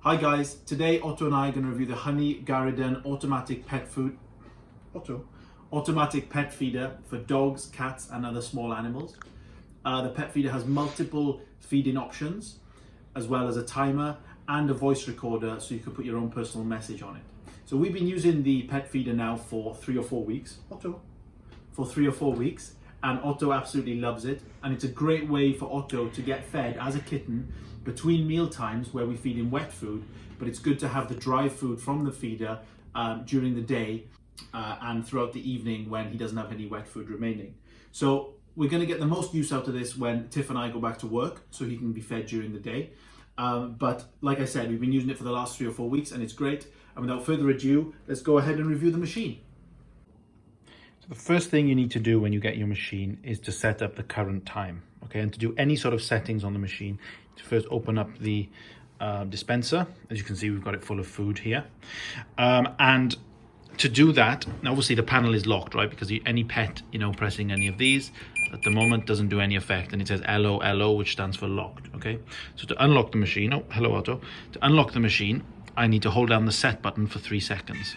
Hi guys, today Otto and I are going to review the HoneyGuaridan automatic pet feeder for dogs, cats and other small animals. The pet feeder has multiple feeding options as well as a timer and a voice recorder so you can put your own personal message on it. So we've been using the pet feeder now for 3 or 4 weeks. And Otto absolutely loves it, and it's a great way for Otto to get fed as a kitten between meal times where we feed him wet food, but it's good to have the dry food from the feeder during the day and throughout the evening when he doesn't have any wet food remaining. So we're going to get the most use out of this when Tiff and I go back to work so he can be fed during the day. But like I said, we've been using it for the last 3 or 4 weeks and it's great. And without further ado, let's go ahead and review the machine. So the first thing you need to do when you get your machine is to set up the current time, okay? And to do any sort of settings on the machine, to first open up the dispenser. As you can see, we've got it full of food here. And to do that, obviously the panel is locked, right? Because any pet, pressing any of these at the moment doesn't do any effect. And it says LO, LO, which stands for locked, okay? So to unlock the machine, oh, hello Otto. To unlock the machine, I need to hold down the set button for 3 seconds.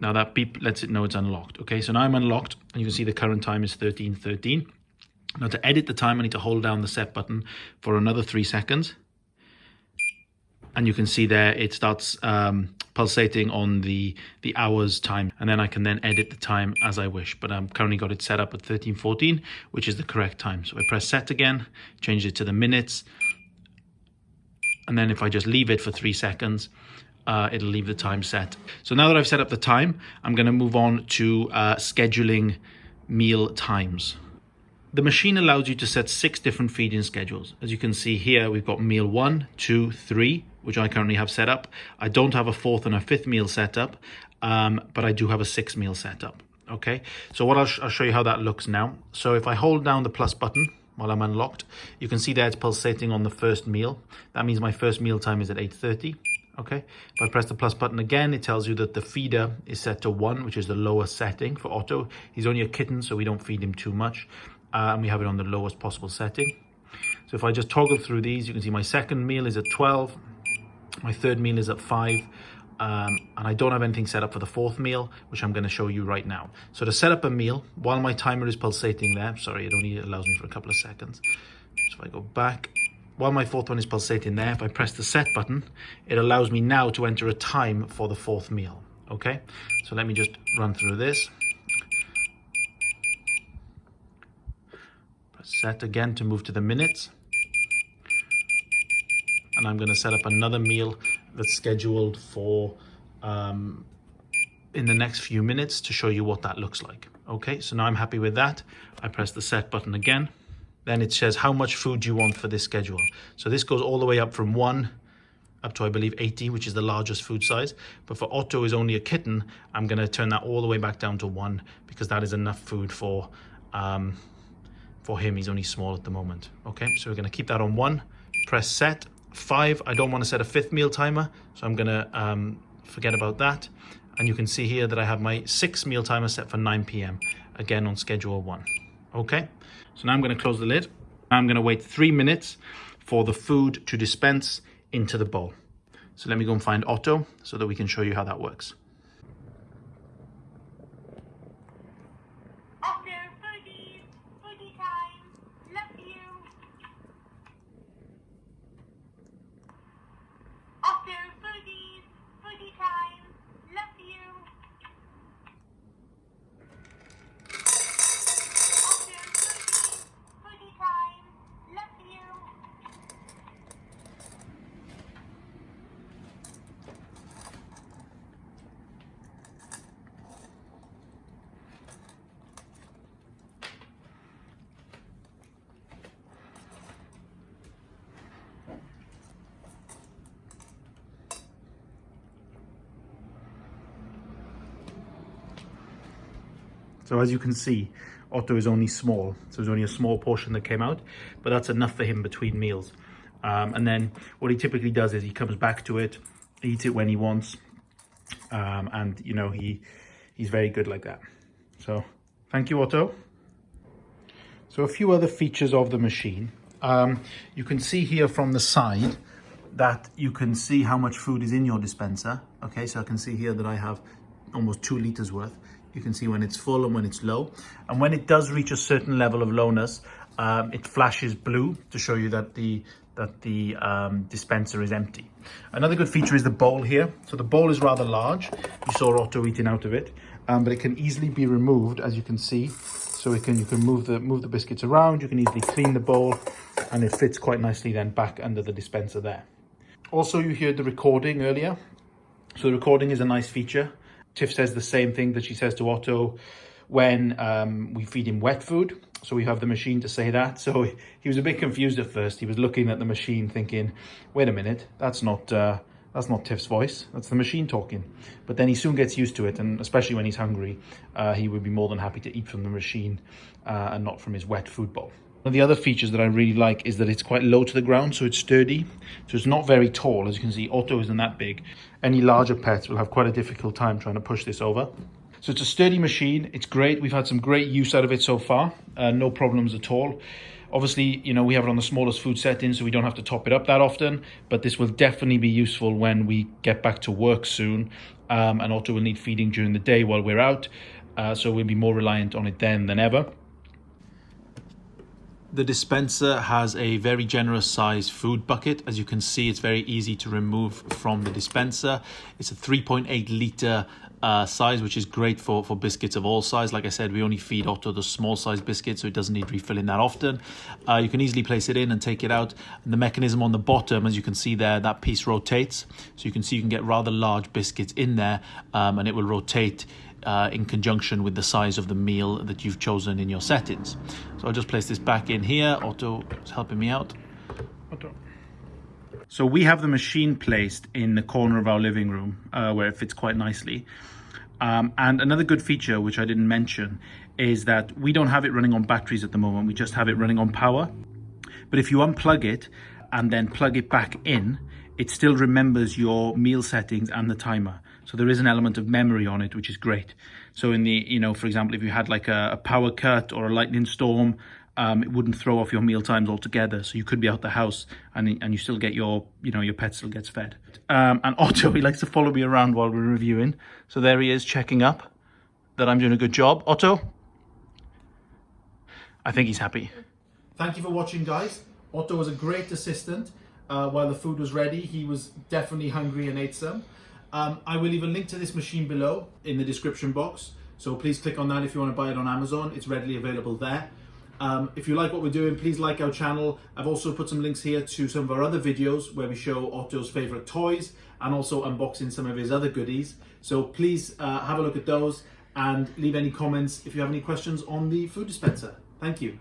Now that beep lets it know it's unlocked. Okay, so now I'm unlocked and you can see the current time is 13:13. Now to edit the time, I need to hold down the set button for another 3 seconds. And you can see there it starts pulsating on the hours time, and then I can then edit the time as I wish. But I've currently got it set up at 13:14, which is the correct time. So I press set again, change it to the minutes. And then if I just leave it for 3 seconds, it'll leave the time set. So now that I've set up the time, I'm going to move on to scheduling meal times. The machine allows you to set 6 different feeding schedules. As you can see here, we've got meal 1, 2, 3, which I currently have set up. I don't have a 4th and a 5th meal set up, but I do have a 6th meal set up. Okay, so what I'll show you how that looks now. So if I hold down the plus button while I'm unlocked, you can see there it's pulsating on the first meal. That means my first meal time is at 8:30. Okay, if I press the plus button again, it tells you that the feeder is set to 1, which is the lowest setting for Otto. He's only a kitten, so we don't feed him too much. And we have it on the lowest possible setting. So if I just toggle through these, you can see my second meal is at 12. My third meal is at 5. And I don't have anything set up for the 4th meal, which I'm going to show you right now. So to set up a meal, while my timer is pulsating there, sorry, it allows me for a couple of seconds. So if I go back, while my 4th one is pulsating there, if I press the set button, it allows me now to enter a time for the 4th meal, okay? So let me just run through this. Press set again to move to the minutes. And I'm gonna set up another meal that's scheduled for in the next few minutes to show you what that looks like. Okay, so now I'm happy with that. I press the set button again. Then it says how much food you want for this schedule. So this goes all the way up from 1 up to, I believe, 80, which is the largest food size. But for Otto is only a kitten, I'm going to turn that all the way back down to 1 because that is enough food for him. He's only small at the moment. Okay, so we're going to keep that on 1. Press set. 5, I don't want to set a 5th meal timer, so I'm going to forget about that. And you can see here that I have my 6th meal timer set for 9 p.m. again on schedule 1. Okay, so now I'm going to close the lid. I'm going to wait 3 minutes for the food to dispense into the bowl. So let me go and find Otto so that we can show you how that works. Otto, foodie time, love you. Otto, foodie time, love you. Foodie time, love you. So as you can see, Otto is only small. So there's only a small portion that came out, but that's enough for him between meals. And then what he typically does is he comes back to it, eats it when he wants. And he's very good like that. So thank you, Otto. So a few other features of the machine. You can see here from the side that you can see how much food is in your dispenser. Okay, so I can see here that I have almost 2 liters worth. You can see when it's full and when it's low. And when it does reach a certain level of lowness, it flashes blue to show you that the dispenser is empty. Another good feature is the bowl here. So the bowl is rather large. You saw Otto eating out of it, but it can easily be removed, as you can see. So you can move the biscuits around. You can easily clean the bowl, and it fits quite nicely then back under the dispenser there. Also, you heard the recording earlier. So the recording is a nice feature. Tiff says the same thing that she says to Otto when we feed him wet food. So we have the machine to say that. So he was a bit confused at first. He was looking at the machine thinking, wait a minute, that's not Tiff's voice. That's the machine talking. But then he soon gets used to it. And especially when he's hungry, he would be more than happy to eat from the machine and not from his wet food bowl. One of the other features that I really like is that it's quite low to the ground, so it's sturdy. So it's not very tall. As you can see, Otto isn't that big. Any larger pets will have quite a difficult time trying to push this over. So it's a sturdy machine. It's great. We've had some great use out of it so far. No problems at all. Obviously, you know, we have it on the smallest food setting, so we don't have to top it up that often. But this will definitely be useful when we get back to work soon. And Otto will need feeding during the day while we're out. So we'll be more reliant on it then than ever. The dispenser has a very generous size food bucket. As you can see, it's very easy to remove from the dispenser. It's a 3.8 litre size, which is great for biscuits of all size. Like I said, we only feed Otto the small size biscuits, so it doesn't need refilling that often. You can easily place it in and take it out. And the mechanism on the bottom, as you can see there, that piece rotates. So you can see you can get rather large biscuits in there, and it will rotate in conjunction with the size of the meal that you've chosen in your settings. So I'll just place this back in here. Otto is helping me out. Otto. So we have the machine placed in the corner of our living room where it fits quite nicely. And another good feature, which I didn't mention, is that we don't have it running on batteries at the moment. We just have it running on power. But if you unplug it and then plug it back in, it still remembers your meal settings and the timer. So there is an element of memory on it, which is great. So in the, you know, for example, if you had like a power cut or a lightning storm, it wouldn't throw off your meal times altogether. So you could be out the house and you still get your, you know, your pet still gets fed. And Otto, he likes to follow me around while we're reviewing. So there he is checking up that I'm doing a good job. Otto, I think he's happy. Thank you for watching, guys. Otto was a great assistant. While the food was ready, he was definitely hungry and ate some. I will leave a link to this machine below in the description box. So please click on that if you want to buy it on Amazon. It's readily available there. If you like what we're doing, please like our channel. I've also put some links here to some of our other videos where we show Otto's favorite toys and also unboxing some of his other goodies. So please have a look at those and leave any comments if you have any questions on the food dispenser. Thank you.